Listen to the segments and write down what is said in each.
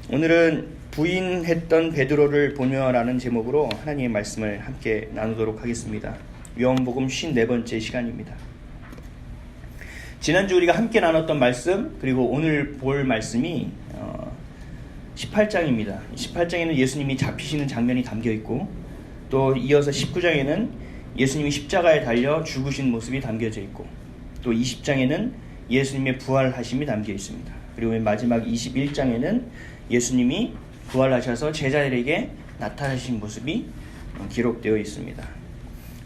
오늘은 부인했던 베드로를 보며라는 제목으로 하나님의 말씀을 함께 나누도록 하겠습니다. 요한복음 54번째 시간입니다. 지난주 우리가 함께 나눴던 말씀, 그리고 오늘 볼 말씀이 18장입니다. 18장에는 예수님이 잡히시는 장면이 담겨 있고, 또 이어서 19장에는 예수님이 십자가에 달려 죽으신 모습이 담겨져 있고, 또 20장에는 예수님의 부활하심이 담겨 있습니다. 그리고 맨 마지막 21장에는 예수님이 부활하셔서 제자들에게 나타나신 모습이 기록되어 있습니다.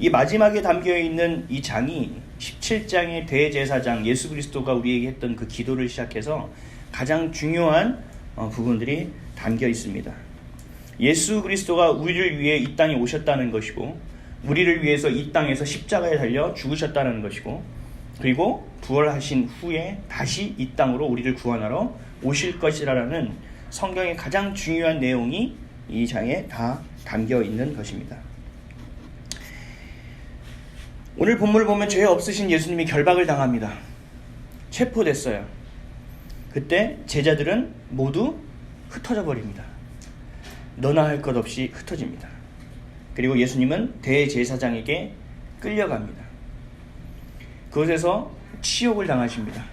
이 마지막에 담겨 있는 이 장이 17장의 대제사장 예수 그리스도가 우리에게 했던 그 기도를 시작해서 가장 중요한 부분들이 담겨 있습니다. 예수 그리스도가 우리를 위해 이 땅에 오셨다는 것이고, 우리를 위해서 이 땅에서 십자가에 달려 죽으셨다는 것이고, 그리고 부활하신 후에 다시 이 땅으로 우리를 구원하러 오실 것이라는 성경의 가장 중요한 내용이 이 장에 다 담겨 있는 것입니다. 오늘 본문을 보면 죄 없으신 예수님이 결박을 당합니다. 체포됐어요. 그때 제자들은 모두 흩어져 버립니다. 너나 할 것 없이 흩어집니다. 그리고 예수님은 대제사장에게 끌려갑니다. 그곳에서 치욕을 당하십니다.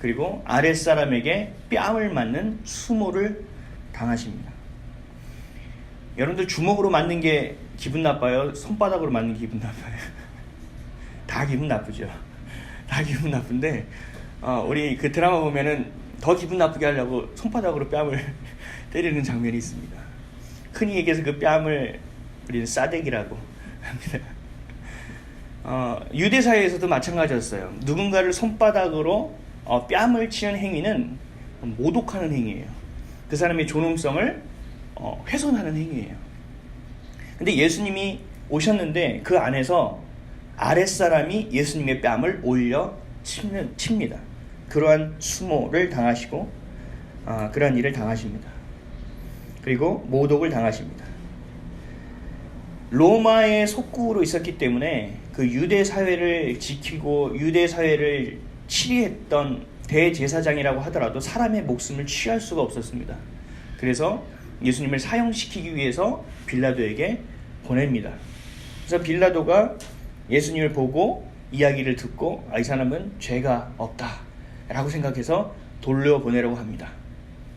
그리고 아랫사람에게 뺨을 맞는 수모를 당하십니다. 여러분들 주먹으로 맞는 게 기분 나빠요? 손바닥으로 맞는 게 기분 나빠요? 다 기분 나쁘죠. 다 기분 나쁜데 우리 그 드라마 보면은 더 기분 나쁘게 하려고 손바닥으로 뺨을 때리는 장면이 있습니다. 흔히 얘기해서 그 뺨을 우리는 싸대기라고 합니다. 유대 사회에서도 마찬가지였어요. 누군가를 손바닥으로 뺨을 치는 행위는 모독하는 행위예요. 그 사람의 존엄성을 훼손하는 행위예요. 근데 예수님이 오셨는데 그 안에서 아랫사람이 예수님의 뺨을 올려 칩니다. 그러한 수모를 당하시고 그러한 일을 당하십니다. 그리고 모독을 당하십니다. 로마의 속국으로 있었기 때문에 그 유대 사회를 지키고 유대 사회를 치리했던 대제사장이라고 하더라도 사람의 목숨을 취할 수가 없었습니다. 그래서 예수님을 사형시키기 위해서 빌라도에게 보냅니다. 그래서 빌라도가 예수님을 보고 이야기를 듣고 이 사람은 죄가 없다 라고 생각해서 돌려보내라고 합니다.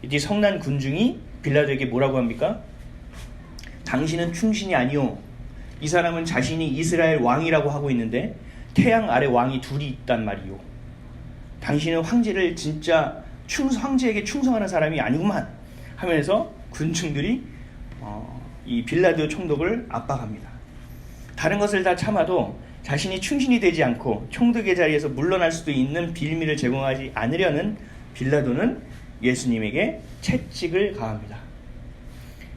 이때 성난 군중이 빌라도에게 뭐라고 합니까? 당신은 충신이 아니오. 이 사람은 자신이 이스라엘 왕이라고 하고 있는데 태양 아래 왕이 둘이 있단 말이오. 당신은 황제를 진짜 황제에게 충성하는 사람이 아니구만 하면서 군중들이 이 빌라도 총독을 압박합니다. 다른 것을 다 참아도 자신이 충신이 되지 않고 총독의 자리에서 물러날 수도 있는 빌미를 제공하지 않으려는 빌라도는 예수님에게 채찍을 가합니다.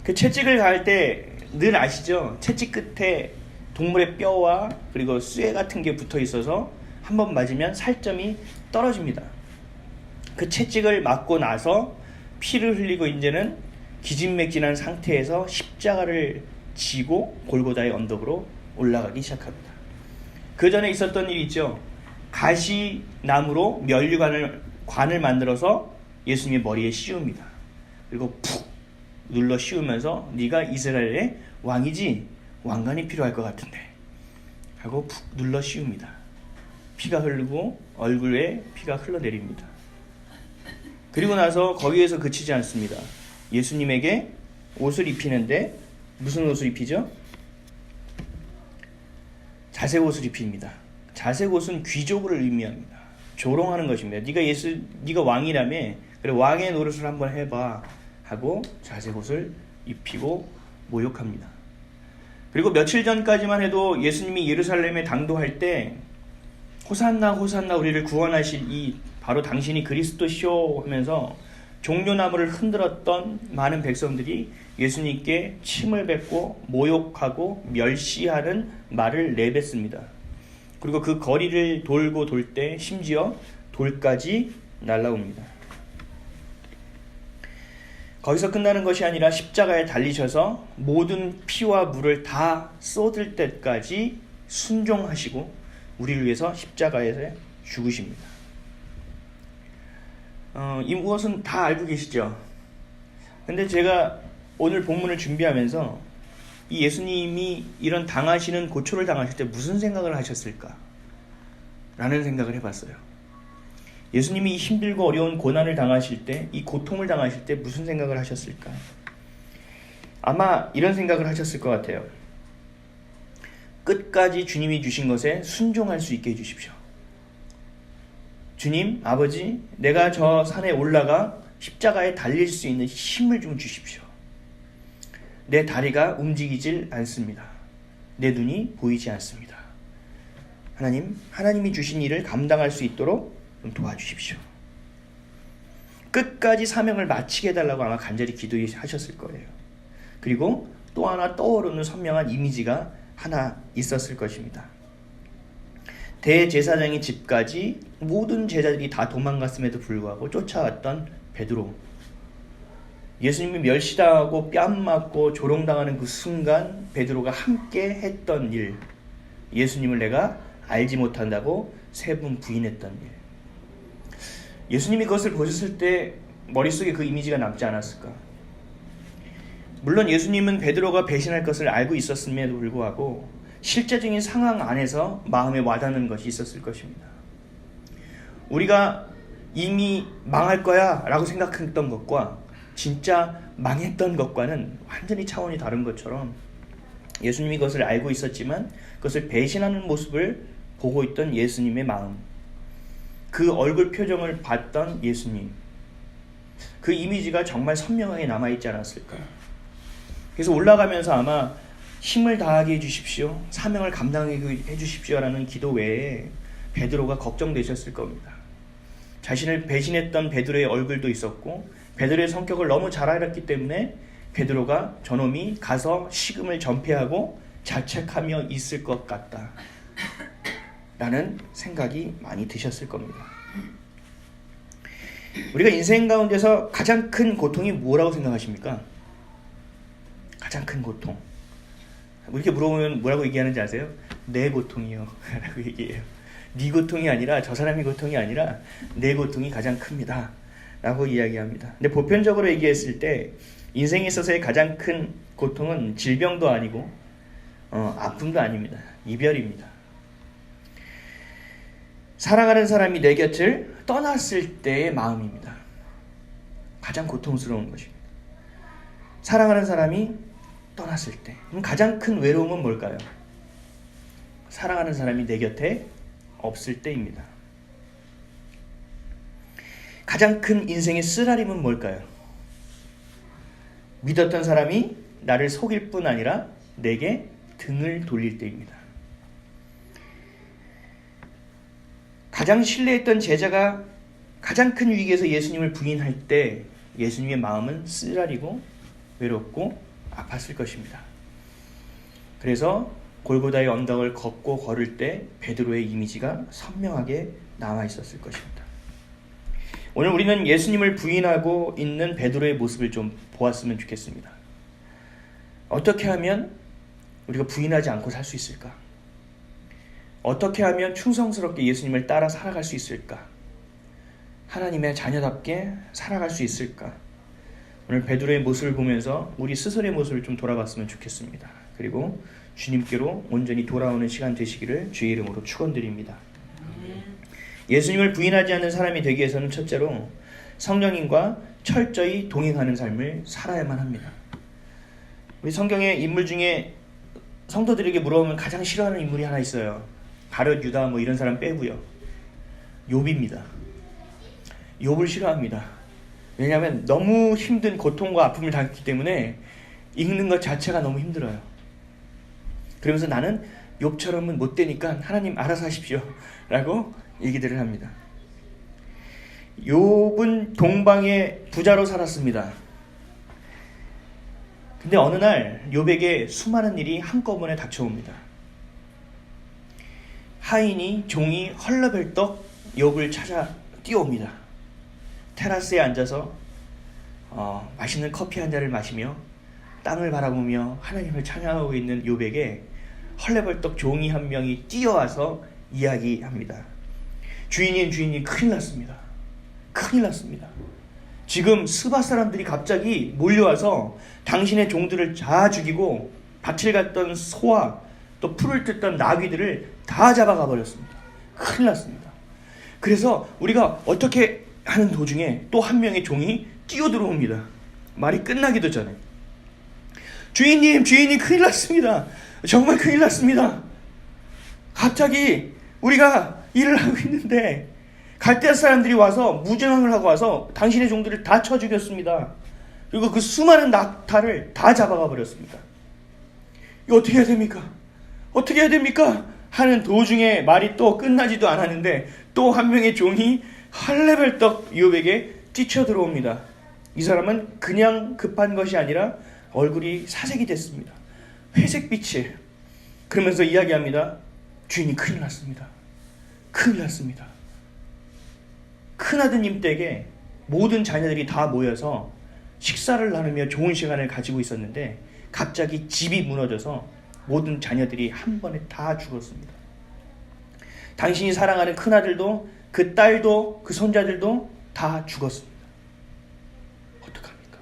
그 채찍을 가할 때 늘 아시죠? 채찍 끝에 동물의 뼈와 그리고 쇠 같은 게 붙어 있어서 한번 맞으면 살점이 떨어집니다. 그 채찍을 맞고 나서 피를 흘리고 이제는 기진맥진한 상태에서 십자가를 지고 골고다의 언덕으로 올라가기 시작합니다. 그 전에 있었던 일이 있죠. 가시나무로 면류관을 만들어서 예수님의 머리에 씌웁니다. 그리고 푹 눌러 씌우면서 네가 이스라엘의 왕이지? 왕관이 필요할 것 같은데 하고 푹 눌러 씌웁니다. 피가 흐르고 얼굴에 피가 흘러내립니다. 그리고 나서 거기에서 그치지 않습니다. 예수님에게 옷을 입히는데 무슨 옷을 입히죠? 자색 옷을 입힙니다. 자색 옷은 귀족을 의미합니다. 조롱하는 것입니다. 네가 왕이라며 그래 왕의 노릇을 한번 해봐 하고 자색 옷을 입히고 모욕합니다. 그리고 며칠 전까지만 해도 예수님이 예루살렘에 당도할 때 호산나 호산나 우리를 구원하실 이 바로 당신이 그리스도시오 하면서 종려나무를 흔들었던 많은 백성들이 예수님께 침을 뱉고 모욕하고 멸시하는 말을 내뱉습니다. 그리고 그 거리를 돌고 돌 때 심지어 돌까지 날라옵니다. 거기서 끝나는 것이 아니라 십자가에 달리셔서 모든 피와 물을 다 쏟을 때까지 순종하시고 우리를 위해서 십자가에서 죽으십니다. 이 무엇은 다 알고 계시죠? 근데 제가 오늘 본문을 준비하면서 이 예수님이 이런 당하시는 고초를 당하실 때 무슨 생각을 하셨을까? 라는 생각을 해봤어요. 예수님이 힘들고 어려운 고난을 당하실 때, 이 고통을 당하실 때 무슨 생각을 하셨을까? 아마 이런 생각을 하셨을 것 같아요. 끝까지 주님이 주신 것에 순종할 수 있게 해주십시오. 주님, 아버지, 내가 저 산에 올라가 십자가에 달릴 수 있는 힘을 좀 주십시오. 내 다리가 움직이질 않습니다. 내 눈이 보이지 않습니다. 하나님이 주신 일을 감당할 수 있도록 좀 도와주십시오. 끝까지 사명을 마치게 해달라고 아마 간절히 기도하셨을 거예요. 그리고 또 하나 떠오르는 선명한 이미지가 하나 있었을 것입니다. 대제사장의 집까지 모든 제자들이 다 도망갔음에도 불구하고 쫓아왔던 베드로. 예수님이 멸시당하고 뺨 맞고 조롱당하는 그 순간 베드로가 함께 했던 일, 예수님을 내가 알지 못한다고 세 번 부인했던 일. 예수님이 그것을 보셨을 때 머릿속에 그 이미지가 남지 않았을까? 물론 예수님은 베드로가 배신할 것을 알고 있었음에도 불구하고 실제적인 상황 안에서 마음에 와닿는 것이 있었을 것입니다. 우리가 이미 망할 거야 라고 생각했던 것과 진짜 망했던 것과는 완전히 차원이 다른 것처럼 예수님이 그것을 알고 있었지만 그것을 배신하는 모습을 보고 있던 예수님의 마음, 그 얼굴 표정을 봤던 예수님, 그 이미지가 정말 선명하게 남아있지 않았을까. 그래서 올라가면서 아마 힘을 다하게 해주십시오, 사명을 감당하게 해주십시오 라는 기도 외에 베드로가 걱정되셨을 겁니다. 자신을 배신했던 베드로의 얼굴도 있었고 베드로의 성격을 너무 잘 알았기 때문에 베드로가 저놈이 가서 식음을 전폐하고 자책하며 있을 것 같다 라는 생각이 많이 드셨을 겁니다. 우리가 인생 가운데서 가장 큰 고통이 뭐라고 생각하십니까? 가장 큰 고통. 이렇게 물어보면 뭐라고 얘기하는지 아세요? 내 고통이요 라고 얘기해요. 네 고통이 아니라, 저 사람의 고통이 아니라 내 고통이 가장 큽니다 라고 이야기합니다. 근데 보편적으로 얘기했을 때 인생에 있어서의 가장 큰 고통은 질병도 아니고 아픔도 아닙니다. 이별입니다. 사랑하는 사람이 내 곁을 떠났을 때의 마음입니다. 가장 고통스러운 것입니다. 사랑하는 사람이 떠났을 때. 그럼 가장 큰 외로움은 뭘까요? 사랑하는 사람이 내 곁에 없을 때입니다. 가장 큰 인생의 쓰라림은 뭘까요? 믿었던 사람이 나를 속일 뿐 아니라 내게 등을 돌릴 때입니다. 가장 신뢰했던 제자가 가장 큰 위기에서 예수님을 부인할 때 예수님의 마음은 쓰라리고 외롭고 아팠을 것입니다. 그래서 골고다의 언덕을 걷고 걸을 때 베드로의 이미지가 선명하게 남아 있었을 것입니다. 오늘 우리는 예수님을 부인하고 있는 베드로의 모습을 좀 보았으면 좋겠습니다. 어떻게 하면 우리가 부인하지 않고 살 수 있을까? 어떻게 하면 충성스럽게 예수님을 따라 살아갈 수 있을까? 하나님의 자녀답게 살아갈 수 있을까? 오늘 베드로의 모습을 보면서 우리 스스로의 모습을 좀 돌아봤으면 좋겠습니다. 그리고 주님께로 온전히 돌아오는 시간 되시기를 주의 이름으로 축원드립니다. 예수님을 부인하지 않는 사람이 되기 위해서는 첫째로 성령님과 철저히 동행하는 삶을 살아야만 합니다. 우리 성경의 인물 중에 성도들에게 물어보면 가장 싫어하는 인물이 하나 있어요. 가룟, 유다 뭐 이런 사람 빼고요. 욥입니다. 욥을 싫어합니다. 왜냐하면 너무 힘든 고통과 아픔을 당했기 때문에 읽는 것 자체가 너무 힘들어요. 그러면서 나는 욥처럼은 못 되니까 하나님 알아서 하십시오 라고 얘기들을 합니다. 욥은 동방의 부자로 살았습니다. 근데 어느 날 욥에게 수많은 일이 한꺼번에 닥쳐옵니다. 하인이, 종이 헐레벌떡 욥을 찾아 뛰어옵니다. 테라스에 앉아서 맛있는 커피 한 잔을 마시며 땅을 바라보며 하나님을 찬양하고 있는 욥에게 헐레벌떡 종이 한 명이 뛰어와서 이야기합니다. 주인님 큰일 났습니다. 큰일 났습니다. 지금 스바 사람들이 갑자기 몰려와서 당신의 종들을 다 죽이고 밭을 갔던 소와 또 풀을 뜯던 나귀들을 다 잡아가 버렸습니다. 큰일 났습니다. 그래서 우리가 어떻게 하는 도중에 또 한 명의 종이 뛰어들어옵니다. 말이 끝나기도 전에. 주인님 큰일 났습니다. 정말 큰일 났습니다. 갑자기 우리가 일을 하고 있는데 갈대아 사람들이 와서 무장을 하고 와서 당신의 종들을 다 쳐 죽였습니다. 그리고 그 수많은 낙타를 다 잡아가 버렸습니다. 이거 어떻게 해야 됩니까? 어떻게 해야 됩니까? 하는 도중에 말이 또 끝나지도 않았는데 또 한 명의 종이 헐레벌떡 이욥에게 뛰쳐 들어옵니다. 이 사람은 그냥 급한 것이 아니라 얼굴이 사색이 됐습니다. 회색빛이. 그러면서 이야기합니다. 주인이 큰일 났습니다. 큰일 났습니다. 큰아드님 댁에 모든 자녀들이 다 모여서 식사를 나누며 좋은 시간을 가지고 있었는데 갑자기 집이 무너져서 모든 자녀들이 한 번에 다 죽었습니다. 당신이 사랑하는 큰아들도 그 딸도 그 손자들도 다 죽었습니다. 어떡합니까?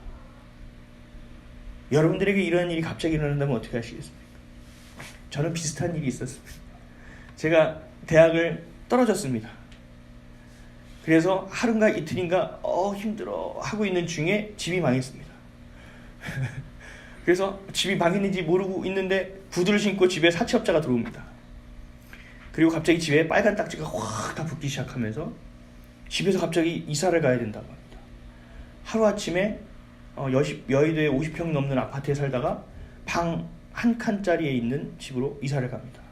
여러분들에게 이런 일이 갑자기 일어난다면 어떻게 하시겠습니까? 저는 비슷한 일이 있었습니다. 제가 대학을 떨어졌습니다. 그래서 하루인가 이틀인가 힘들어 하고 있는 중에 집이 망했습니다. 그래서 집이 망했는지 모르고 있는데 구두를 신고 집에 사채업자가 들어옵니다. 그리고 갑자기 집에 빨간 딱지가 확 다 붙기 시작하면서 집에서 갑자기 이사를 가야 된다고 합니다. 하루아침에 여의도에 50평 넘는 아파트에 살다가 방 한 칸짜리에 있는 집으로 이사를 갑니다.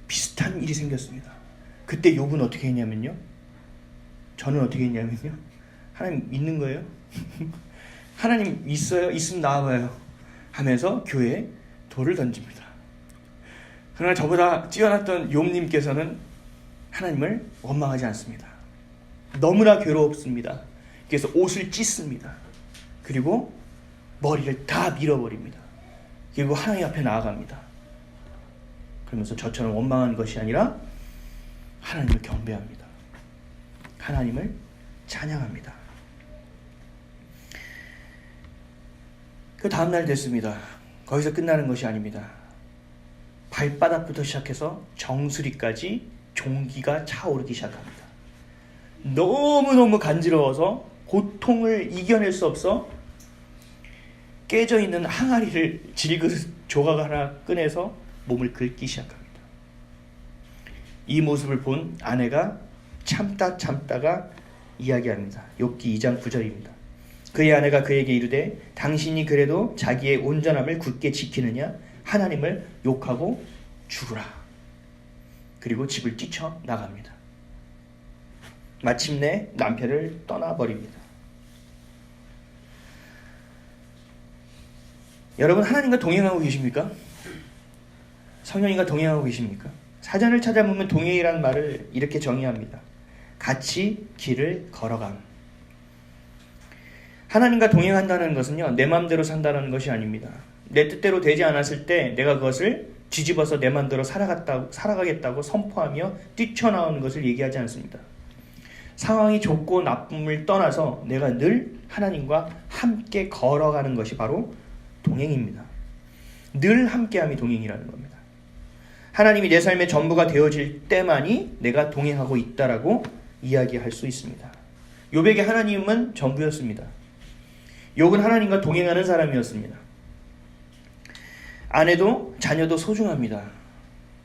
비슷한 일이 생겼습니다. 그때 욥은 어떻게 했냐면요. 저는 어떻게 했냐면요. 하나님 믿는 거예요. 하나님 있어요? 있으면 나와봐요. 하면서 교회에 돌을 던집니다. 그러나 저보다 뛰어났던 욥님께서는 하나님을 원망하지 않습니다. 너무나 괴롭습니다. 그래서 옷을 찢습니다. 그리고 머리를 다 밀어버립니다. 그리고 하나님 앞에 나아갑니다. 그러면서 저처럼 원망한 것이 아니라 하나님을 경배합니다. 하나님을 찬양합니다. 그 다음날 됐습니다. 거기서 끝나는 것이 아닙니다. 발바닥부터 시작해서 정수리까지 종기가 차오르기 시작합니다. 너무너무 간지러워서 고통을 이겨낼 수 없어 깨져있는 항아리를 질그릇 조각 하나 꺼내서 몸을 긁기 시작합니다. 이 모습을 본 아내가 참다가 이야기합니다. 욥기 2장 9절입니다. 그의 아내가 그에게 이르되 당신이 그래도 자기의 온전함을 굳게 지키느냐 하나님을 욕하고 죽으라. 그리고 집을 뛰쳐나갑니다. 마침내 남편을 떠나버립니다. 여러분 하나님과 동행하고 계십니까? 성령님과 동행하고 계십니까? 사전을 찾아보면 동행이라는 말을 이렇게 정의합니다. 같이 길을 걸어감. 하나님과 동행한다는 것은요, 내 마음대로 산다는 것이 아닙니다. 내 뜻대로 되지 않았을 때 내가 그것을 뒤집어서 내 마음대로 살아가겠다고 선포하며 뛰쳐나오는 것을 얘기하지 않습니다. 상황이 좋고 나쁨을 떠나서 내가 늘 하나님과 함께 걸어가는 것이 바로 동행입니다. 늘 함께함이 동행이라는 겁니다. 하나님이 내 삶의 전부가 되어질 때만이 내가 동행하고 있다라고 이야기할 수 있습니다. 욥에게 하나님은 전부였습니다. 욥은 하나님과 동행하는 사람이었습니다. 아내도 자녀도 소중합니다.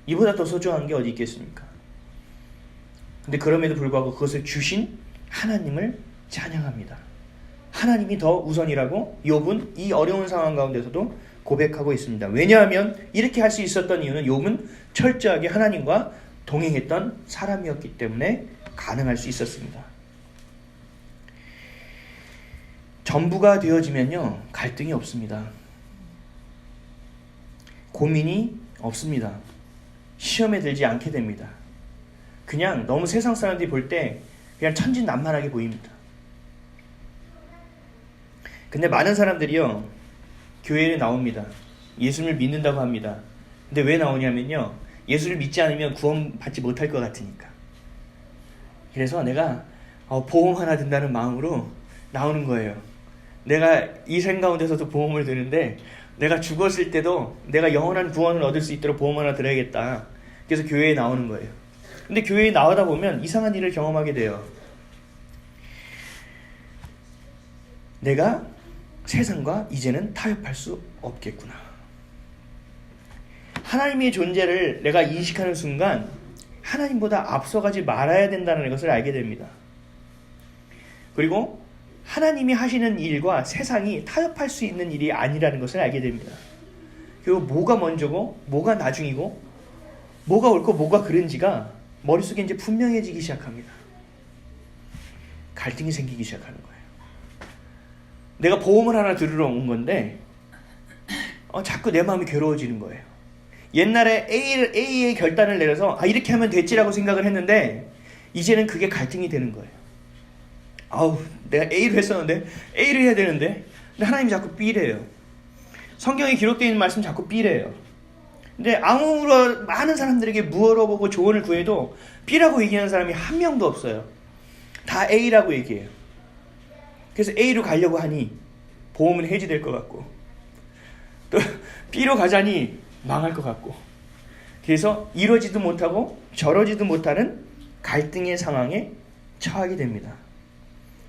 이보다 더 소중한 게 어디 있겠습니까? 근데 그럼에도 불구하고 그것을 주신 하나님을 찬양합니다. 하나님이 더 우선이라고 욥은 이 어려운 상황 가운데서도 고백하고 있습니다. 왜냐하면 이렇게 할 수 있었던 이유는 욥은 철저하게 하나님과 동행했던 사람이었기 때문에 가능할 수 있었습니다. 전부가 되어지면요, 갈등이 없습니다. 고민이 없습니다. 시험에 들지 않게 됩니다. 그냥 너무 세상 사람들이 볼 때 그냥 천진난만하게 보입니다. 근데 많은 사람들이요, 교회에 나옵니다. 예수를 믿는다고 합니다. 근데 왜 나오냐면요, 예수를 믿지 않으면 구원받지 못할 것 같으니까. 그래서 내가 보험 하나 든다는 마음으로 나오는 거예요. 내가 이 생 가운데서도 보험을 드는데 내가 죽었을 때도 내가 영원한 구원을 얻을 수 있도록 보험 하나 들어야겠다. 그래서 교회에 나오는 거예요. 근데 교회에 나오다 보면 이상한 일을 경험하게 돼요. 내가 세상과 이제는 타협할 수 없겠구나. 하나님의 존재를 내가 인식하는 순간 하나님보다 앞서가지 말아야 된다는 것을 알게 됩니다. 그리고 하나님이 하시는 일과 세상이 타협할 수 있는 일이 아니라는 것을 알게 됩니다. 그리고 뭐가 먼저고 뭐가 나중이고 뭐가 옳고 뭐가 그른지가 머릿속에 이제 분명해지기 시작합니다. 갈등이 생기기 시작하는 거예요. 내가 보험을 하나 들으러 온 건데 자꾸 내 마음이 괴로워지는 거예요. 옛날에 A의 결단을 내려서 이렇게 하면 됐지라고 생각을 했는데 이제는 그게 갈등이 되는 거예요. 내가 A를 했었는데 A를 해야 되는데 근데 하나님이 자꾸 B래요. 성경에 기록되어 있는 말씀 자꾸 B래요. 근데 아무런 많은 사람들에게 물어보고 조언을 구해도 B라고 얘기하는 사람이 한 명도 없어요. 다 A라고 얘기해요. 그래서 A로 가려고 하니 보험은 해지될 것 같고 또 B로 가자니 망할 것 같고 그래서 이러지도 못하고 저러지도 못하는 갈등의 상황에 처하게 됩니다.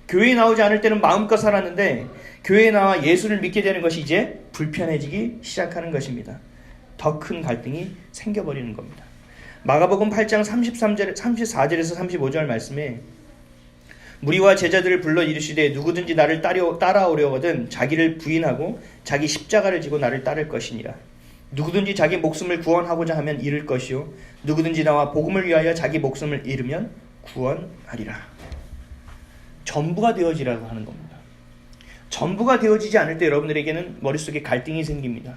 교회에 나오지 않을 때는 마음껏 살았는데 교회에 나와 예수를 믿게 되는 것이 이제 불편해지기 시작하는 것입니다. 더 큰 갈등이 생겨버리는 겁니다. 마가복음 8장 34절에서 35절 말씀에 무리와 제자들을 불러 이르시되 누구든지 나를 따라오려거든 자기를 부인하고 자기 십자가를 지고 나를 따를 것이니라. 누구든지 자기 목숨을 구원하고자 하면 잃을 것이요 누구든지 나와 복음을 위하여 자기 목숨을 잃으면 구원하리라. 전부가 되어지라고 하는 겁니다. 전부가 되어지지 않을 때 여러분들에게는 머릿속에 갈등이 생깁니다.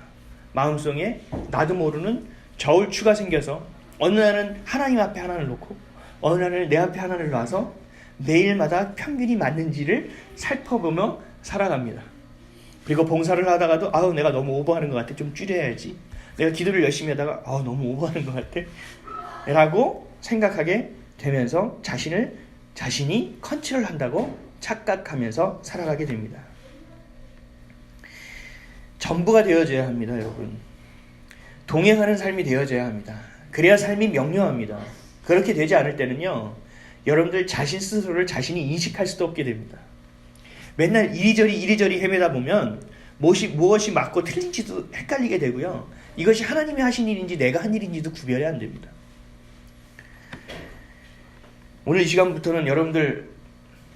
마음속에 나도 모르는 저울추가 생겨서 어느 날은 하나님 앞에 하나를 놓고 어느 날은 내 앞에 하나를 놔서 매일마다 평균이 맞는지를 살펴보며 살아갑니다. 그리고 봉사를 하다가도 내가 너무 오버하는 것 같아. 좀 줄여야지. 내가 기도를 열심히 하다가 너무 오버하는 것 같아. 라고 생각하게 되면서 자신이 컨트롤한다고 착각하면서 살아가게 됩니다. 전부가 되어져야 합니다, 여러분. 동행하는 삶이 되어져야 합니다. 그래야 삶이 명료합니다. 그렇게 되지 않을 때는요, 여러분들 자신 스스로를 자신이 인식할 수도 없게 됩니다. 맨날 이리저리 헤매다 보면 무엇이 맞고 틀린지도 헷갈리게 되고요. 이것이 하나님이 하신 일인지 내가 한 일인지도 구별이 안 됩니다. 오늘 이 시간부터는 여러분들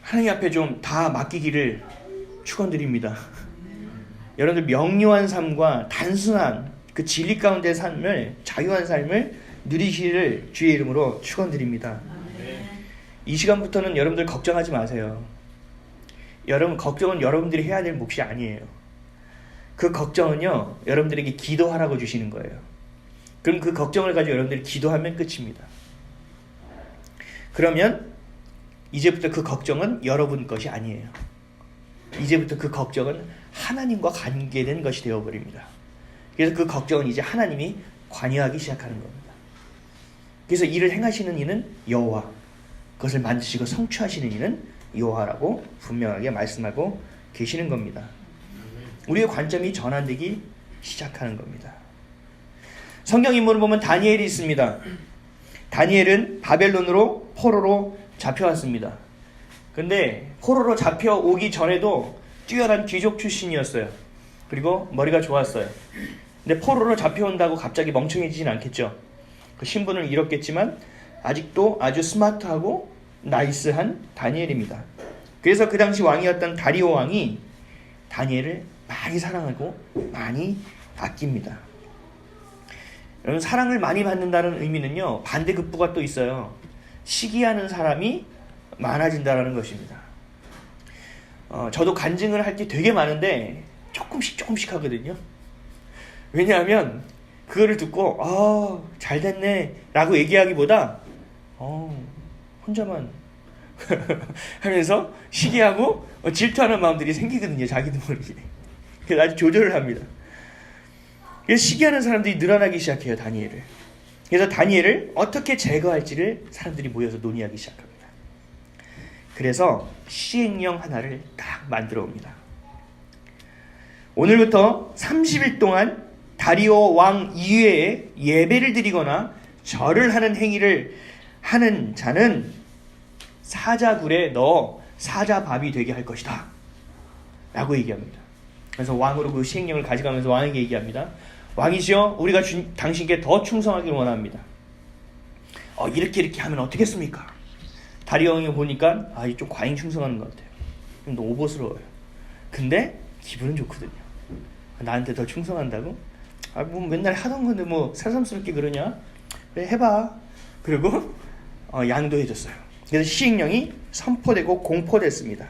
하나님 앞에 좀 다 맡기기를 축원드립니다. 여러분들 명료한 삶과 단순한 그 진리 가운데 삶을 자유한 삶을 누리시기를 주의 이름으로 축원드립니다. 이 시간부터는 여러분들 걱정하지 마세요. 여러분 걱정은 여러분들이 해야 될 몫이 아니에요. 그 걱정은요 여러분들에게 기도하라고 주시는 거예요. 그럼 그 걱정을 가지고 여러분들이 기도하면 끝입니다. 그러면 이제부터 그 걱정은 여러분 것이 아니에요. 이제부터 그 걱정은 하나님과 관계된 것이 되어버립니다. 그래서 그 걱정은 이제 하나님이 관여하기 시작하는 겁니다. 그래서 이를 행하시는 이는 여호와, 그것을 만드시고 성취하시는 이는 여호와라고 분명하게 말씀하고 계시는 겁니다. 우리의 관점이 전환되기 시작하는 겁니다. 성경 인물을 보면 다니엘이 있습니다. 다니엘은 바벨론으로 포로로 잡혀왔습니다. 근데 포로로 잡혀오기 전에도 뛰어난 귀족 출신이었어요. 그리고 머리가 좋았어요. 근데 포로로 잡혀온다고 갑자기 멍청해지진 않겠죠. 그 신분을 잃었겠지만 아직도 아주 스마트하고 나이스한 다니엘입니다. 그래서 그 당시 왕이었던 다리오 왕이 다니엘을 많이 사랑하고 많이 아낍니다. 여러분, 사랑을 많이 받는다는 의미는요, 반대급부가 또 있어요. 시기하는 사람이 많아진다는 것입니다. 저도 간증을 할 게 되게 많은데 조금씩 하거든요. 왜냐하면 그거를 듣고 잘 됐네 라고 얘기하기보다 혼자만 하면서 시기하고 질투하는 마음들이 생기거든요. 자기도 모르게. 그래서 아주 조절을 합니다. 그래서 시기하는 사람들이 늘어나기 시작해요. 다니엘을. 그래서 다니엘을 어떻게 제거할지를 사람들이 모여서 논의하기 시작합니다. 그래서 시행령 하나를 딱 만들어 옵니다. 오늘부터 30일 동안 다리오 왕 이외에 예배를 드리거나 절을 하는 행위를 하는 자는 사자굴에 넣어 사자밥이 되게 할 것이다 라고 얘기합니다. 그래서 왕으로 그 시행령을 가져가면서 왕에게 얘기합니다. 왕이시여, 우리가 당신께 더 충성하기를 원합니다. 이렇게 하면 어떻겠습니까? 다리오 왕이 보니까 좀 과잉 충성하는 것 같아요. 좀 오버스러워요. 근데 기분은 좋거든요. 나한테 더 충성한다고? 뭐 맨날 하던 건데 뭐 새삼스럽게 그러냐? 그래, 해봐. 그리고 양도해줬어요. 그래서 시행령이 선포되고 공포됐습니다.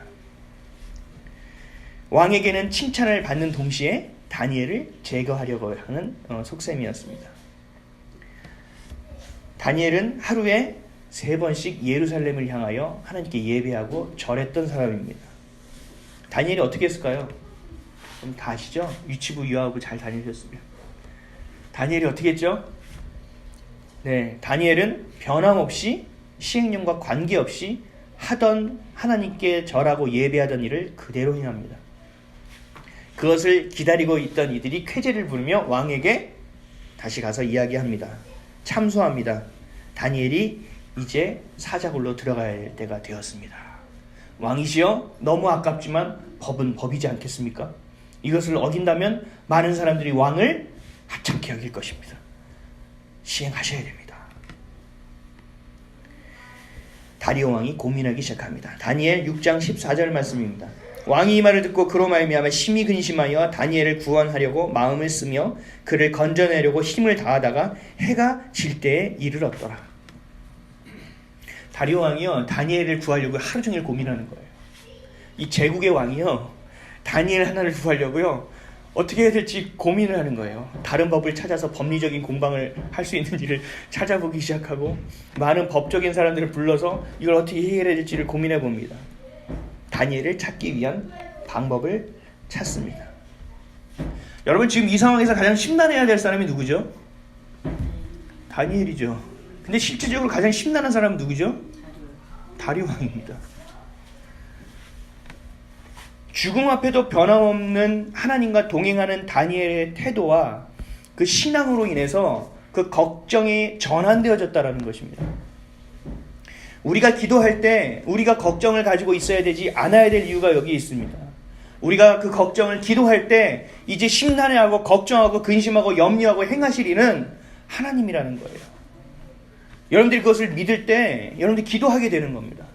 왕에게는 칭찬을 받는 동시에 다니엘을 제거하려고 하는 속셈이었습니다. 다니엘은 하루에 3번씩 예루살렘을 향하여 하나님께 예배하고 절했던 사람입니다. 다니엘이 어떻게 했을까요? 그럼 다 아시죠? 유치부 유아부 잘 다니셨으면. 다니엘이 어떻게 했죠? 네, 다니엘은 변함없이 시행령과 관계없이 하던 하나님께 절하고 예배하던 일을 그대로 행합니다. 그것을 기다리고 있던 이들이 쾌제를 부르며 왕에게 다시 가서 이야기합니다. 참소합니다. 다니엘이 이제 사자굴로 들어가야 할 때가 되었습니다. 왕이시여, 너무 아깝지만 법은 법이지 않겠습니까? 이것을 어긴다면 많은 사람들이 왕을 하찮게 여길 것입니다. 시행하셔야 됩니다. 다리오 왕이 고민하기 시작합니다. 다니엘 6장 14절 말씀입니다. 왕이 이 말을 듣고 그로 말미암아 심히 근심하여 다니엘을 구원하려고 마음을 쓰며 그를 건져내려고 힘을 다하다가 해가 질 때에 이르렀더라. 다리오 왕이요, 다니엘을 구하려고 하루 종일 고민하는 거예요. 이 제국의 왕이요, 다니엘 하나를 구하려고요, 어떻게 해야 될지 고민을 하는 거예요. 다른 법을 찾아서 법리적인 공방을 할 수 있는 일을 찾아보기 시작하고 많은 법적인 사람들을 불러서 이걸 어떻게 해결해야 될지를 고민해 봅니다. 다니엘을 찾기 위한 방법을 찾습니다. 여러분, 지금 이 상황에서 가장 심란해야 될 사람이 누구죠? 다니엘이죠. 근데 실질적으로 가장 심란한 사람은 누구죠? 다리오 왕입니다. 죽음 앞에도 변함없는 하나님과 동행하는 다니엘의 태도와 그 신앙으로 인해서 그 걱정이 전환되어졌다라는 것입니다. 우리가 기도할 때 우리가 걱정을 가지고 있어야 되지 않아야 될 이유가 여기 있습니다. 우리가 그 걱정을 기도할 때 이제 심란해하고 걱정하고 근심하고 염려하고 행하실 이는 하나님이라는 거예요. 여러분들이 그것을 믿을 때 여러분들이 기도하게 되는 겁니다.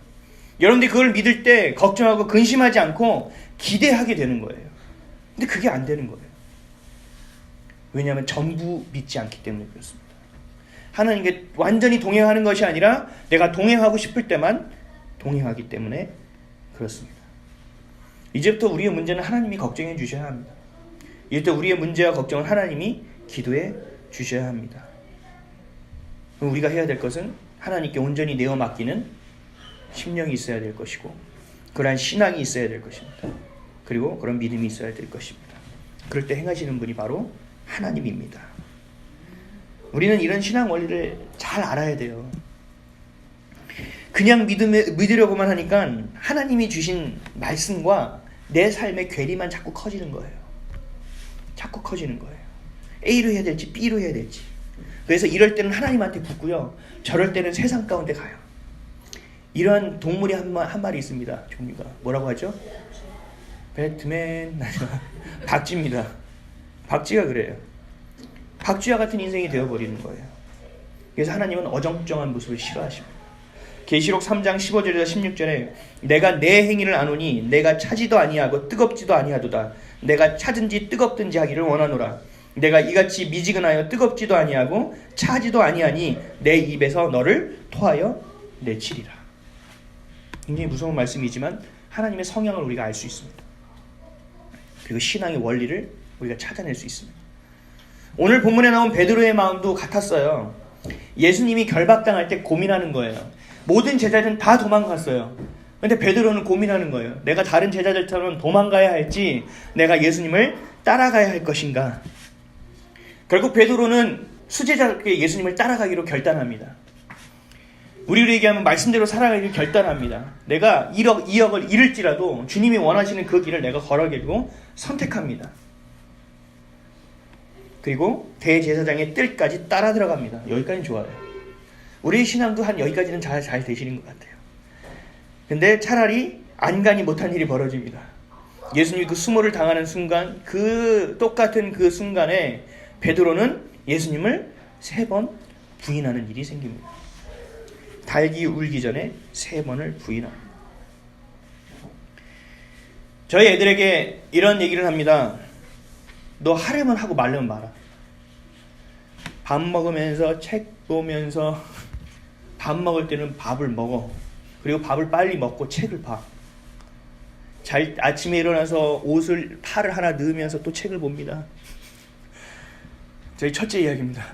여러분들이 그걸 믿을 때 걱정하고 근심하지 않고 기대하게 되는 거예요. 근데 그게 안 되는 거예요. 왜냐하면 전부 믿지 않기 때문에 그렇습니다. 하나님께 완전히 동행하는 것이 아니라 내가 동행하고 싶을 때만 동행하기 때문에 그렇습니다. 이제부터 우리의 문제는 하나님이 걱정해 주셔야 합니다. 이제부터 우리의 문제와 걱정은 하나님이 기도해 주셔야 합니다. 우리가 해야 될 것은 하나님께 온전히 내어 맡기는 심령이 있어야 될 것이고 그러한 신앙이 있어야 될 것입니다. 그리고 그런 믿음이 있어야 될 것입니다. 그럴 때 행하시는 분이 바로 하나님입니다. 우리는 이런 신앙 원리를 잘 알아야 돼요. 그냥 믿으려고만 하니까 하나님이 주신 말씀과 내 삶의 괴리만 자꾸 커지는 거예요. 자꾸 커지는 거예요. A로 해야 될지 B로 해야 될지. 그래서 이럴 때는 하나님한테 붙고요. 저럴 때는 세상 가운데 가요. 이러한 동물이 한 마리 있습니다. 종류가 뭐라고 하죠? 배트맨. 박쥐입니다. 박쥐가 그래요. 박쥐와 같은 인생이 되어버리는 거예요. 그래서 하나님은 어정쩡한 모습을 싫어하십니다. 계시록 3장 15절에서 16절에 내가 내 행위를 아노니 내가 차지도 아니하고 뜨겁지도 아니하도다. 내가 차든지 뜨겁든지 하기를 원하노라. 내가 이같이 미지근하여 뜨겁지도 아니하고 차지도 아니하니 내 입에서 너를 토하여 내치리라. 굉장히 무서운 말씀이지만 하나님의 성향을 우리가 알 수 있습니다. 그리고 신앙의 원리를 우리가 찾아낼 수 있습니다. 오늘 본문에 나온 베드로의 마음도 같았어요. 예수님이 결박당할 때 고민하는 거예요. 모든 제자들은 다 도망갔어요. 근데 베드로는 고민하는 거예요. 내가 다른 제자들처럼 도망가야 할지 내가 예수님을 따라가야 할 것인가. 결국 베드로는 수제자답게 예수님을 따라가기로 결단합니다. 우리로 얘기하면 말씀대로 살아가기를 결단합니다. 내가 1억, 2억을 잃을지라도 주님이 원하시는 그 길을 내가 걸어가기로 선택합니다. 그리고 대제사장의 뜰까지 따라 들어갑니다. 여기까지는 좋아요. 우리의 신앙도 한 여기까지는 잘 되시는 것 같아요. 근데 차라리 안간히 못한 일이 벌어집니다. 예수님이 그 수모를 당하는 순간, 그 똑같은 그 순간에 베드로는 예수님을 3번 부인하는 일이 생깁니다. 닭이 울기 전에 3번을 부인합니다. 저희 애들에게 이런 얘기를 합니다. 너 하려면 하고 말려면 말아. 밥 먹으면서 책 보면서 밥 먹을 때는 밥을 먹어. 그리고 밥을 빨리 먹고 책을 봐. 아침에 일어나서 팔을 하나 넣으면서 또 책을 봅니다. 저희 첫째 이야기입니다.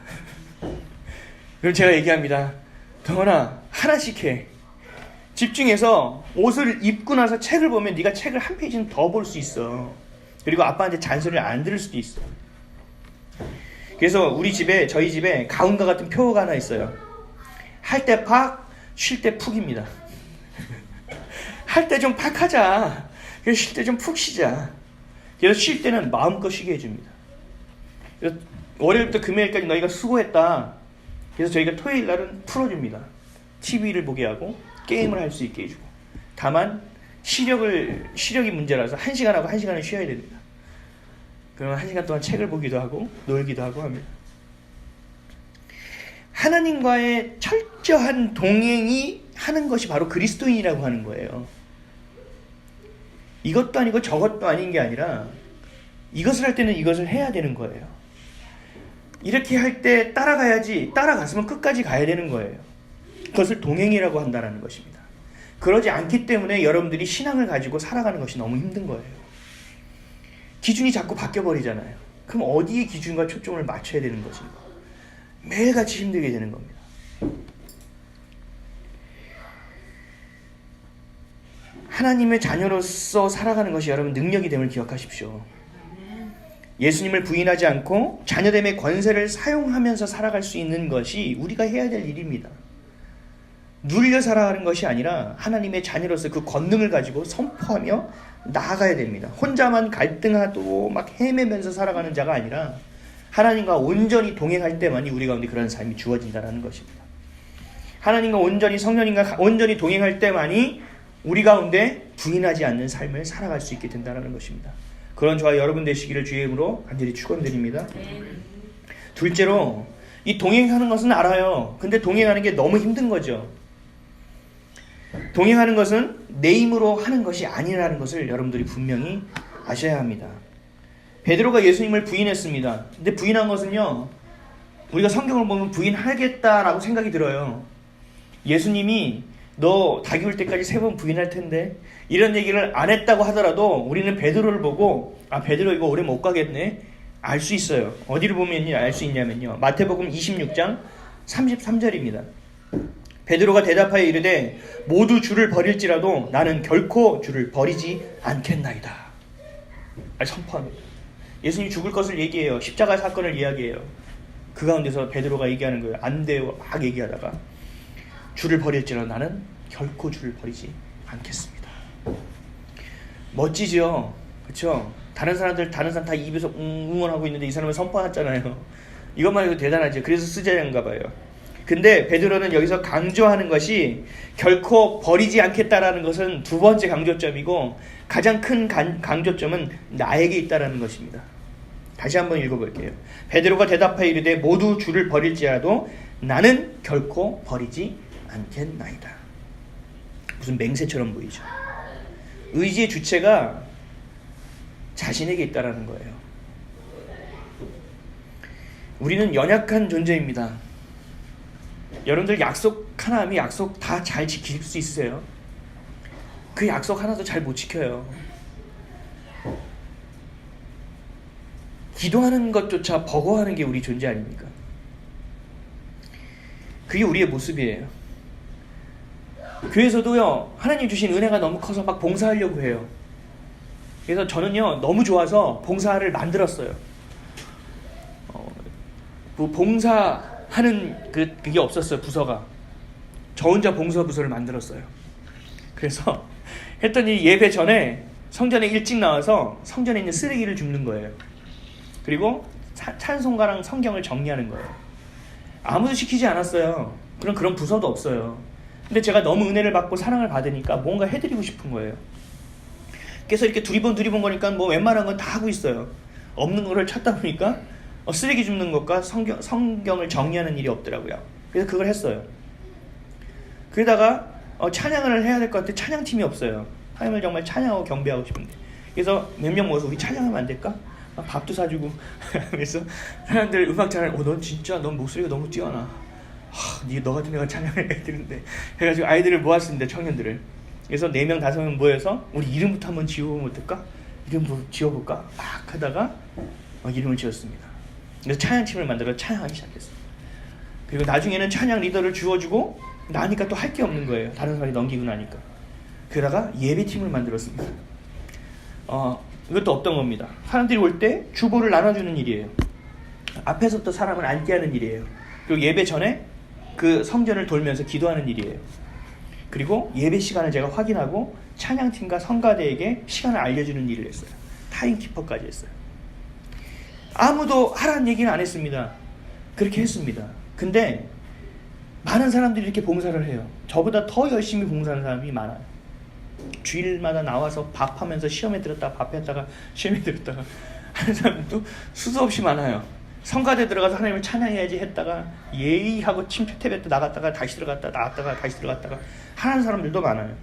그럼 제가 얘기합니다. 동원아, 하나씩 해. 집중해서 옷을 입고 나서 책을 보면 네가 책을 한 페이지는 더 볼 수 있어. 그리고 아빠한테 잔소리를 안 들을 수도 있어. 그래서 저희 집에 가훈과 같은 표어가 하나 있어요. 할 때 팍, 쉴 때 푹입니다. 할 때 좀 팍 하자. 그래서 쉴 때 좀 푹 쉬자. 그래서 쉴 때는 마음껏 쉬게 해줍니다. 그래서 월요일부터 금요일까지 너희가 수고했다. 그래서 저희가 토요일 날은 풀어줍니다. TV를 보게 하고 게임을 할 수 있게 해주고. 다만 시력이 문제라서 1시간 하고 1시간은 쉬어야 됩니다. 그러면 1시간 동안 책을 보기도 하고 놀기도 하고 합니다. 하나님과의 철저한 동행이 하는 것이 바로 그리스도인이라고 하는 거예요. 이것도 아니고 저것도 아닌 게 아니라 이것을 할 때는 이것을 해야 되는 거예요. 이렇게 할 때 따라가야지, 따라갔으면 끝까지 가야 되는 거예요. 그것을 동행이라고 한다는 것입니다. 그러지 않기 때문에 여러분들이 신앙을 가지고 살아가는 것이 너무 힘든 거예요. 기준이 자꾸 바뀌어버리잖아요. 그럼 어디에 기준과 초점을 맞춰야 되는 것인가? 매일같이 힘들게 되는 겁니다. 하나님의 자녀로서 살아가는 것이 여러분 능력이 됨을 기억하십시오. 예수님을 부인하지 않고 자녀됨의 권세를 사용하면서 살아갈 수 있는 것이 우리가 해야 될 일입니다. 눌려 살아가는 것이 아니라 하나님의 자녀로서 그 권능을 가지고 선포하며 나아가야 됩니다. 혼자만 갈등하고 막 헤매면서 살아가는 자가 아니라 하나님과 온전히 동행할 때만이 우리 가운데 그런 삶이 주어진다는 것입니다. 하나님과 온전히 성령님과 온전히 동행할 때만이 우리 가운데 부인하지 않는 삶을 살아갈 수 있게 된다는 것입니다. 그런 저와 여러분 되시기를 주의 이름으로 간절히 축원드립니다. 둘째로 이 동행하는 것은 알아요. 근데 동행하는 게 너무 힘든 거죠. 동행하는 것은 내 힘으로 하는 것이 아니라는 것을 여러분들이 분명히 아셔야 합니다. 베드로가 예수님을 부인했습니다. 근데 부인한 것은요, 우리가 성경을 보면 부인하겠다라고 생각이 들어요. 예수님이 너 닭이 울 때까지 3번 부인할 텐데 이런 얘기를 안 했다고 하더라도 우리는 베드로를 보고 베드로 이거 오래 못 가겠네 알 수 있어요. 어디를 보면 알 수 있냐면요, 마태복음 26장 33절입니다. 베드로가 대답하여 이르되 모두 주를 버릴지라도 나는 결코 주를 버리지 않겠나이다. 선포합니다. 예수님이 죽을 것을 얘기해요. 십자가 사건을 이야기해요. 그 가운데서 베드로가 얘기하는 거예요. 안 돼요 막 얘기하다가 주를 버릴지라도 나는 결코 주를 버리지 않겠습니다. 멋지죠? 그렇죠? 다른 사람 다 입에서 응원하고 있는데 이 사람은 선포했잖아요. 이것만 해도 대단하죠. 그래서 쓰자인가 봐요. 근데 베드로는 여기서 강조하는 것이 결코 버리지 않겠다라는 것은 두 번째 강조점이고 가장 큰 강조점은 나에게 있다라는 것입니다. 다시 한번 읽어볼게요. 베드로가 대답하여 이르되 모두 주를 버릴지라도 나는 결코 버리지 않겠나이다. 무슨 맹세처럼 보이죠. 의지의 주체가 자신에게 있다라는 거예요. 우리는 연약한 존재입니다. 여러분들 약속 하나 하면 약속 다 잘 지킬 수 있으세요? 그 약속 하나도 잘 못 지켜요. 기도하는 것조차 버거워하는 게 우리 존재 아닙니까? 그게 우리의 모습이에요. 교회에서도요, 하나님 주신 은혜가 너무 커서 막 봉사하려고 해요. 그래서 저는요, 너무 좋아서 봉사를 만들었어요. 그 봉사하는 그게 없었어요, 부서가. 저 혼자 봉사부서를 만들었어요. 그래서 했더니 예배 전에 성전에 일찍 나와서 성전에 있는 쓰레기를 줍는 거예요. 그리고 찬송가랑 성경을 정리하는 거예요. 아무도 시키지 않았어요. 그런 부서도 없어요. 근데 제가 너무 은혜를 받고 사랑을 받으니까 뭔가 해드리고 싶은 거예요. 그래서 이렇게 두리번 거니까 뭐 웬만한 건 다 하고 있어요. 없는 거를 찾다 보니까 쓰레기 줍는 것과 성경을 정리하는 일이 없더라고요. 그래서 그걸 했어요. 그러다가 찬양을 해야 될 것 같아. 찬양팀이 없어요. 하나님을 정말 찬양하고 경배하고 싶은데. 그래서 몇 명 모여서 우리 찬양하면 안 될까? 밥도 사주고 그래서 사람들 음악 잘하는 넌 진짜 넌 목소리가 너무 뛰어나. 너 같은 애가 찬양을 해야 되는데 해가지고 아이들을 모았습니다. 청년들을. 그래서 4명 5명 모여서 우리 이름부터 한번 지어보면 어떨까? 이름부터 지어볼까? 막 하다가 이름을 지었습니다. 그래서 찬양팀을 만들어 찬양하기 시작했어요. 그리고 나중에는 찬양 리더를 주어주고 나니까 또 할 게 없는 거예요. 다른 사람이 넘기고 나니까. 그러다가 예배팀을 만들었습니다. 이것도 없던 겁니다. 사람들이 올 때 주보를 나눠주는 일이에요. 앞에서부터 사람을 앉게 하는 일이에요. 그리고 예배 전에 그 성전을 돌면서 기도하는 일이에요. 그리고 예배 시간을 제가 확인하고 찬양팀과 성가대에게 시간을 알려주는 일을 했어요. 타임키퍼까지 했어요. 아무도 하라는 얘기는 안 했습니다. 그렇게 했습니다. 근데 많은 사람들이 이렇게 봉사를 해요. 저보다 더 열심히 봉사하는 사람이 많아요. 주일마다 나와서 밥하면서 시험에 들었다가 밥했다가 시험에 들었다가 하는 사람도 수도 없이 많아요. 성가대 들어가서 하나님을 찬양해야지 했다가 예의하고 침퇴했다 나갔다가 다시 들어갔다 나갔다가 다시 들어갔다가 하는 사람들도 많아요.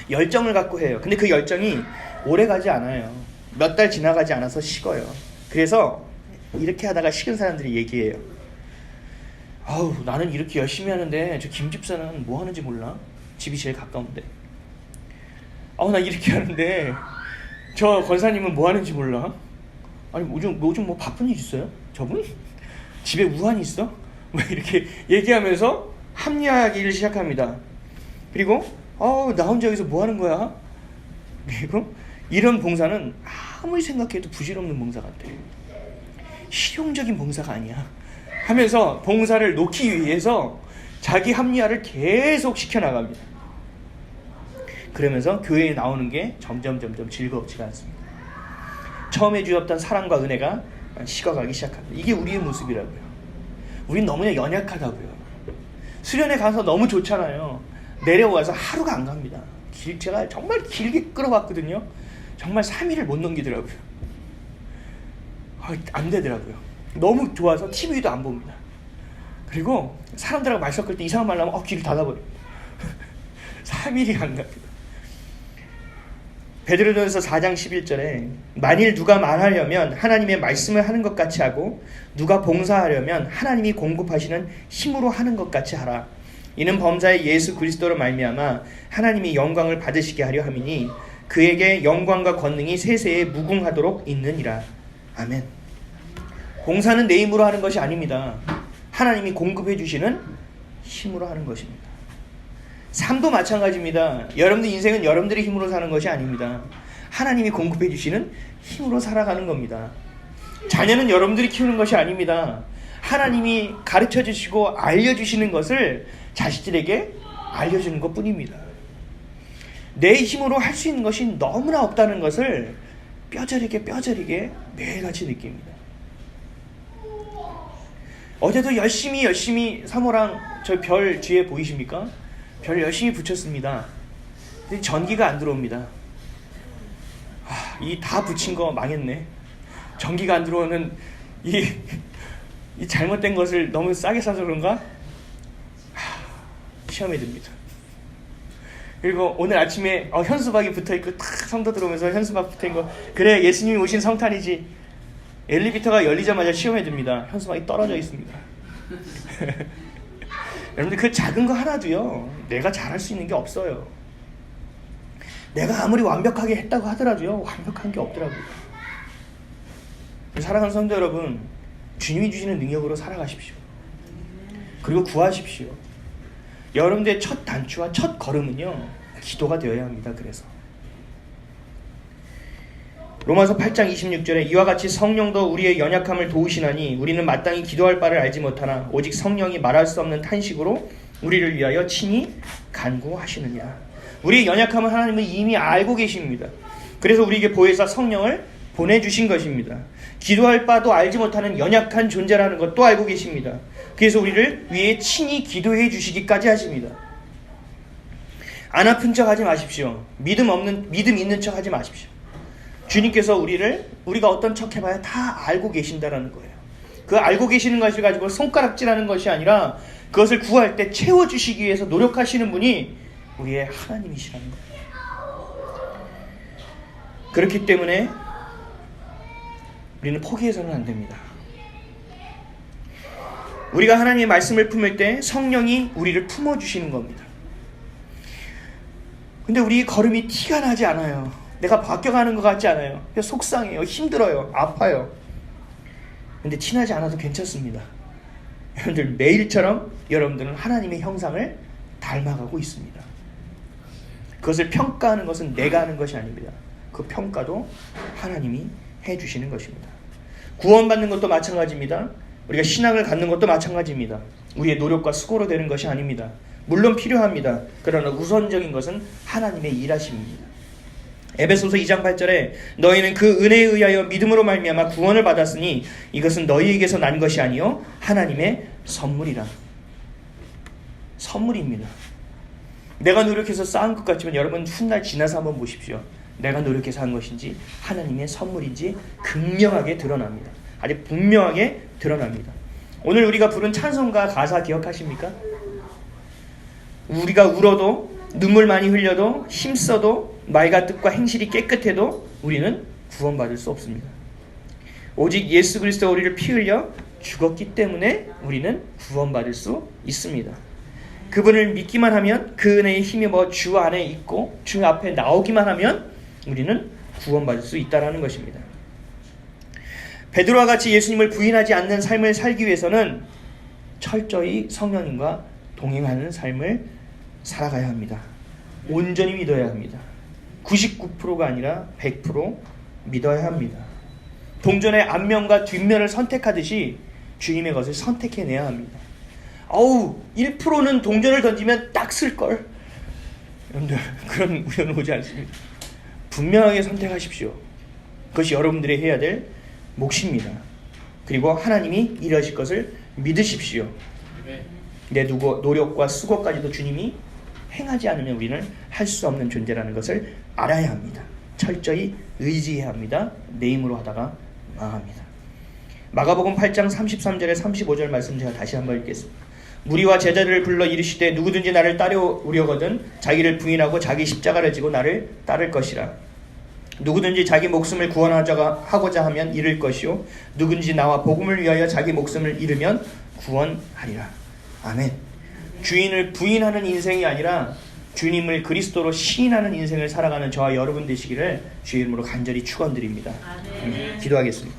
열정을 갖고 해요. 근데 그 열정이 오래 가지 않아요. 몇 달 지나가지 않아서 식어요. 그래서 이렇게 하다가 식은 사람들이 얘기해요. 나는 이렇게 열심히 하는데 저 김 집사는 뭐 하는지 몰라? 집이 제일 가까운데. 나 이렇게 하는데 저 권사님은 뭐 하는지 몰라? 아니 요즘 뭐 바쁜 일 있어요? 저분? 집에 우환이 있어? 뭐 이렇게 얘기하면서 합리화하기를 시작합니다. 그리고 나 혼자 여기서 뭐 하는 거야? 그리고 이런 봉사는 아무리 생각해도 부질없는 봉사 같아. 실용적인 봉사가 아니야 하면서 봉사를 놓기 위해서 자기 합리화를 계속 시켜나갑니다. 그러면서 교회에 나오는 게 점점 즐겁지가 않습니다. 처음에 주었던 사랑과 은혜가 식어가기 시작합니다. 이게 우리의 모습이라고요. 우린 너무나 연약하다고요. 수련회 가서 너무 좋잖아요. 내려와서 하루가 안 갑니다. 제가 정말 길게 끌어봤거든요. 정말 3일을 못 넘기더라고요. 안 되더라고요. 너무 좋아서 TV도 안 봅니다. 그리고 사람들하고 말 섞을 때 이상한 말 나오면 귀를 닫아버려요. 3일이 안 갑니다. 베드로전서 4장 11절에 만일 누가 말하려면 하나님의 말씀을 하는 것 같이 하고 누가 봉사하려면 하나님이 공급하시는 힘으로 하는 것 같이 하라. 이는 범사의 예수 그리스도로 말미암아 하나님이 영광을 받으시게 하려 함이니 그에게 영광과 권능이 세세에 무궁하도록 있느니라. 아멘. 봉사는 내 힘으로 하는 것이 아닙니다. 하나님이 공급해 주시는 힘으로 하는 것입니다. 삶도 마찬가지입니다. 여러분들 인생은 여러분들의 힘으로 사는 것이 아닙니다. 하나님이 공급해 주시는 힘으로 살아가는 겁니다. 자녀는 여러분들이 키우는 것이 아닙니다. 하나님이 가르쳐 주시고 알려주시는 것을 자식들에게 알려주는 것 뿐입니다. 내 힘으로 할 수 있는 것이 너무나 없다는 것을 뼈저리게 매일같이 느낍니다. 어제도 열심히 사모랑 저 별 뒤에 보이십니까? 별 열심히 붙였습니다. 근데 전기가 안 들어옵니다. 이 다 붙인 거 망했네. 전기가 안 들어오는 이 잘못된 것을 너무 싸게 사서 그런가? 시험에 듭니다. 그리고 오늘 아침에 현수막이 붙어있고 탁 성도 들어오면서 현수막 붙어있는 거 그래 예수님이 오신 성탄이지. 엘리베이터가 열리자마자 시험에 듭니다. 현수막이 떨어져 있습니다. 여러분들 그 작은 거 하나도요 내가 잘할 수 있는 게 없어요. 내가 아무리 완벽하게 했다고 하더라도요 완벽한 게 없더라고요. 사랑하는 성도 여러분, 주님이 주시는 능력으로 살아가십시오. 그리고 구하십시오. 여러분들의 첫 단추와 첫 걸음은요 기도가 되어야 합니다. 그래서 로마서 8장 26절에 이와 같이 성령도 우리의 연약함을 도우시나니 우리는 마땅히 기도할 바를 알지 못하나 오직 성령이 말할 수 없는 탄식으로 우리를 위하여 친히 간구하시느니라. 우리의 연약함을 하나님은 이미 알고 계십니다. 그래서 우리에게 보혜사 성령을 보내주신 것입니다. 기도할 바도 알지 못하는 연약한 존재라는 것도 알고 계십니다. 그래서 우리를 위해 친히 기도해 주시기까지 하십니다. 안 아픈 척 하지 마십시오. 믿음 있는 척 하지 마십시오. 주님께서 우리가 어떤 척 해봐야 다 알고 계신다라는 거예요. 그 알고 계시는 것을 가지고 손가락질하는 것이 아니라 그것을 구할 때 채워주시기 위해서 노력하시는 분이 우리의 하나님이시라는 거예요. 그렇기 때문에 우리는 포기해서는 안 됩니다. 우리가 하나님의 말씀을 품을 때 성령이 우리를 품어주시는 겁니다. 근데 우리 걸음이 티가 나지 않아요. 내가 바뀌어가는 것 같지 않아요. 속상해요. 힘들어요. 아파요. 근데 티나지 않아도 괜찮습니다. 여러분들 매일처럼 여러분들은 하나님의 형상을 닮아가고 있습니다. 그것을 평가하는 것은 내가 하는 것이 아닙니다. 그 평가도 하나님이 해주시는 것입니다. 구원받는 것도 마찬가지입니다. 우리가 신앙을 갖는 것도 마찬가지입니다. 우리의 노력과 수고로 되는 것이 아닙니다. 물론 필요합니다. 그러나 우선적인 것은 하나님의 일하심입니다. 에베소서 2장 8절에 너희는 그 은혜에 의하여 믿음으로 말미암아 구원을 받았으니 이것은 너희에게서 난 것이 아니요 하나님의 선물이라. 선물입니다. 내가 노력해서 쌓은 것 같지만 여러분 훗날 지나서 한번 보십시오. 내가 노력해서 한 것인지 하나님의 선물인지 극명하게 드러납니다. 아주 분명하게 드러납니다. 오늘 우리가 부른 찬송가 가사 기억하십니까? 우리가 울어도 눈물 많이 흘려도 힘써도 말과 뜻과 행실이 깨끗해도 우리는 구원받을 수 없습니다. 오직 예수 그리스도가 우리를 피 흘려 죽었기 때문에 우리는 구원받을 수 있습니다. 그분을 믿기만 하면 그 은혜의 힘이 주 안에 있고 주 앞에 나오기만 하면 우리는 구원받을 수 있다는 것입니다. 베드로와 같이 예수님을 부인하지 않는 삶을 살기 위해서는 철저히 성령님과 동행하는 삶을 살아가야 합니다. 온전히 믿어야 합니다. 99%가 아니라 100% 믿어야 합니다. 동전의 앞면과 뒷면을 선택하듯이 주님의 것을 선택해내야 합니다. 1%는 동전을 던지면 딱 쓸걸. 여러분들 그런 우연 오지 않습니다. 분명하게 선택하십시오. 그것이 여러분들이 해야 될 몫입니다. 그리고 하나님이 일하실 것을 믿으십시오. 내 노력과 수고까지도 주님이 행하지 않으면 우리는 할 수 없는 존재라는 것을 알아야 합니다. 철저히 의지해야 합니다. 내 힘으로 하다가 망합니다. 마가복음 8장 33절에 35절 말씀 제가 다시 한번 읽겠습니다. 무리와 제자들을 불러 이르시되 누구든지 나를 따르려거든 자기를 부인하고 자기 십자가를 지고 나를 따를 것이라. 누구든지 자기 목숨을 구원하고자 하면 잃을 것이요 누구든지 나와 복음을 위하여 자기 목숨을 잃으면 구원하리라. 아멘. 주인을 부인하는 인생이 아니라 주님을 그리스도로 시인하는 인생을 살아가는 저와 여러분 되시기를 주의 이름으로 간절히 축원드립니다. 기도하겠습니다.